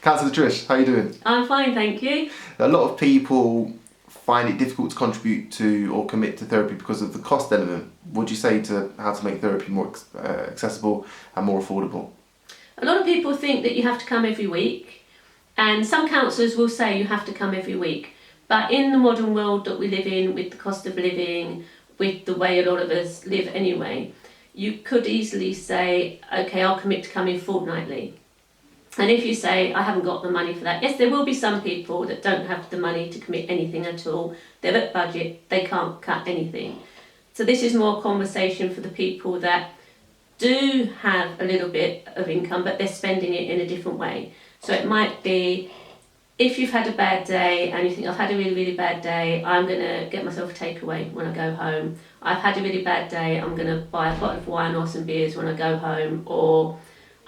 Counsellor Trish, how are you doing? I'm fine, thank you. A lot of people find it difficult to contribute to or commit to therapy because of the cost element. What do you say to how to make therapy more accessible and more affordable? A lot of people think that you have to come every week, and some counsellors will say you have to come every week. But in the modern world that we live in, with the cost of living, with the way a lot of us live anyway, you could easily say, okay, I'll commit to coming fortnightly. And if you say, I haven't got the money for that, yes, there will be some people that don't have the money to commit anything at all. They're at budget, they can't cut anything. So this is more a conversation for the people that do have a little bit of income, but they're spending it in a different way. So it might be, if you've had a bad day and you think, I've had a really, really bad day, I'm going to get myself a takeaway when I go home. I've had a really bad day, I'm going to buy a bottle of wine or some beers when I go home. Or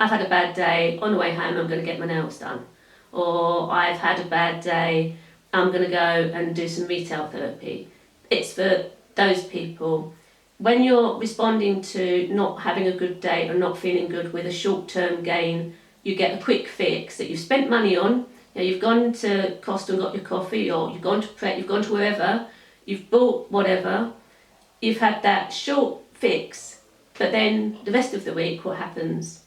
I've had a bad day, on the way home I'm going to get my nails done. Or I've had a bad day, I'm going to go and do some retail therapy. It's for those people. When you're responding to not having a good day or not feeling good with a short-term gain, you get a quick fix that you've spent money on. You know, you've gone to Costa and got your coffee, or you've gone to Pret, you've gone to wherever, you've bought whatever, you've had that short fix, but then the rest of the week, what happens?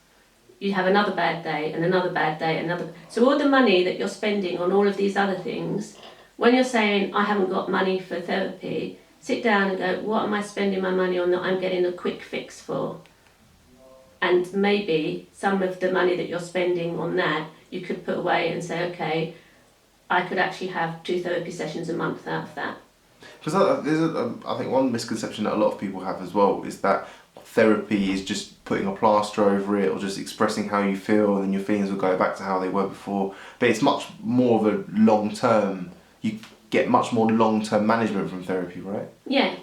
You have another bad day and another bad day, another. So all the money that you're spending on all of these other things, when you're saying, I haven't got money for therapy, sit down and go, what am I spending my money on that I'm getting a quick fix for? And maybe some of the money that you're spending on that, you could put away and say, okay, I could actually have 2 therapy sessions a month out of that. Because I think one misconception that a lot of people have as well is that therapy is just putting a plaster over it or just expressing how you feel, and then your feelings will go back to how they were before. But it's much more of a long-term, you get much more long-term management from therapy, right? Yeah.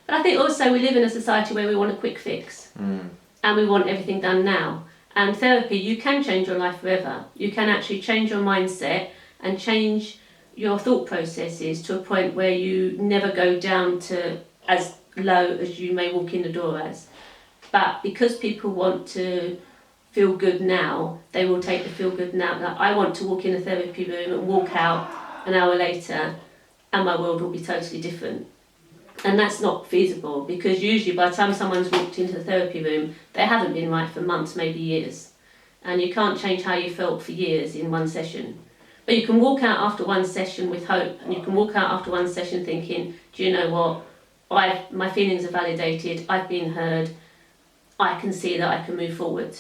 But I think also we live in a society where we want a quick fix. And we want everything done now. And therapy, you can change your life forever. You can actually change your mindset and change your thought processes to a point where you never go down to as low as you may walk in the door as. But because people want to feel good now, they will take the feel good now. Like, I want to walk in a therapy room and walk out an hour later and my world will be totally different. And that's not feasible, because usually by the time someone's walked into the therapy room, they haven't been right for months, maybe years. And you can't change how you felt for years in one session. But you can walk out after one session with hope, and you can walk out after one session thinking, do you know what, my feelings are validated, I've been heard, I can see that I can move forward.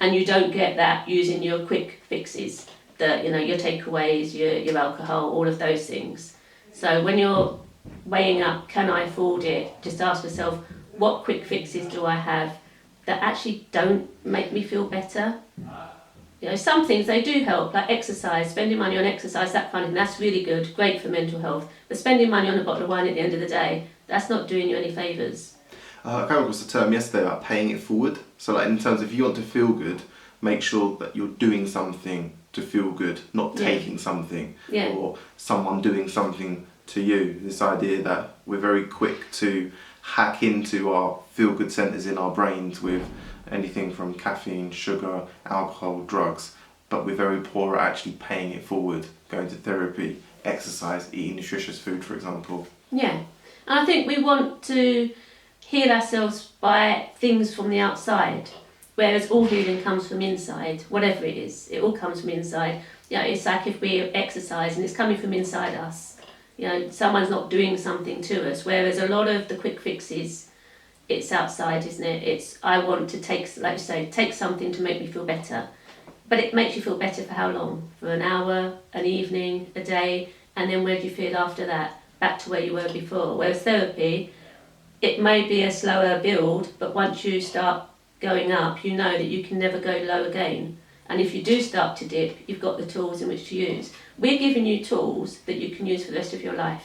And you don't get that using your quick fixes, your takeaways, your alcohol, all of those things. So when you're weighing up, can I afford it? Just ask yourself, what quick fixes do I have that actually don't make me feel better? Some things, they do help, like exercise, spending money on exercise, that kind of thing, that's really good, great for mental health. But spending money on a bottle of wine at the end of the day, that's not doing you any favours. I came across the term yesterday about paying it forward. So like in terms of, if you want to feel good, make sure that you're doing something to feel good, not taking something or someone doing something to you. This idea that we're very quick to hack into our feel-good centres in our brains with anything from caffeine, sugar, alcohol, drugs, but we're very poor at actually paying it forward, going to therapy, exercise, eating nutritious food, for example. Yeah, and I think we want to heal ourselves by things from the outside, whereas all healing comes from inside, whatever it is, it all comes from inside. It's like if we exercise and it's coming from inside us. Someone's not doing something to us, whereas a lot of the quick fixes, it's outside, isn't it? It's, I want to take something to make me feel better. But it makes you feel better for how long? For an hour, an evening, a day, and then where do you feel after that? Back to where you were before. Whereas therapy, it may be a slower build, but once you start going up, you know that you can never go low again. And if you do start to dip, you've got the tools in which to use. We're giving you tools that you can use for the rest of your life.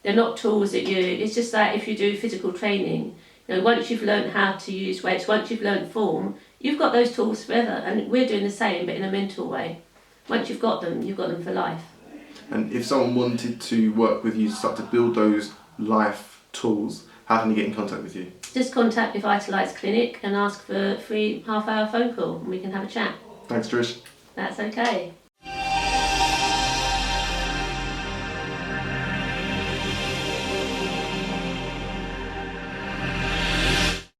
They're not tools that it's just like if you do physical training, once you've learned how to use weights, once you've learned form, you've got those tools forever. And we're doing the same, but in a mental way. Once you've got them for life. And if someone wanted to work with you to start to build those life tools, how can they get in contact with you? Just contact the Vitalise Clinic and ask for a free half-hour phone call and we can have a chat. Thanks, Trish. That's okay.